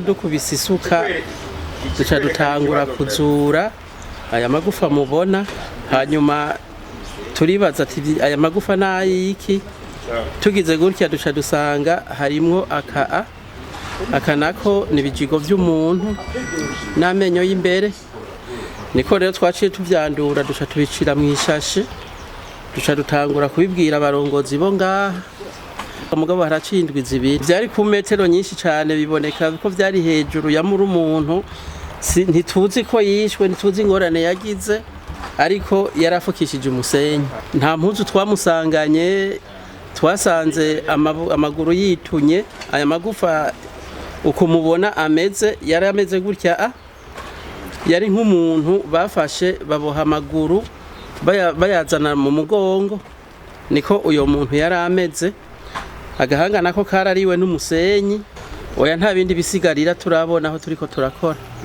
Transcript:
Dukubise isuka duca dutangura kuzura aya magufa mubona, hanyuma turibaza ati aya magufa nayiki. Tugize gutya duca dusanga harimwo aka nako nibijigo vy'umuntu n'amenyo y'imbere. Niko rero twaciye tuvyandura duca tubicira mw'ishashe, duca dutangura kubibwira abarongozi bo ngaha. Umugabo haraciye indwi zibiri, vyari ku metero nyinshi cane, biboneka ko vyari hejuru ya umuntu. Ntituzi ko yishwe, ntituzi ingorane yagize, ariko yarafukishije umusenyi. Nta mpuzu twamusanganye, twasanze amaguru yitunye. Aya magufa uko mubona ameze, yari ameze gutya, yari nk'umuntu bafashe baboha amaguru bayazana mu mugongo. Niko uyo muntu yari ameze. Agahanga nako karariwe n'umusenyi. Oya nta bindi bisigarira turabona aho turiko turakora.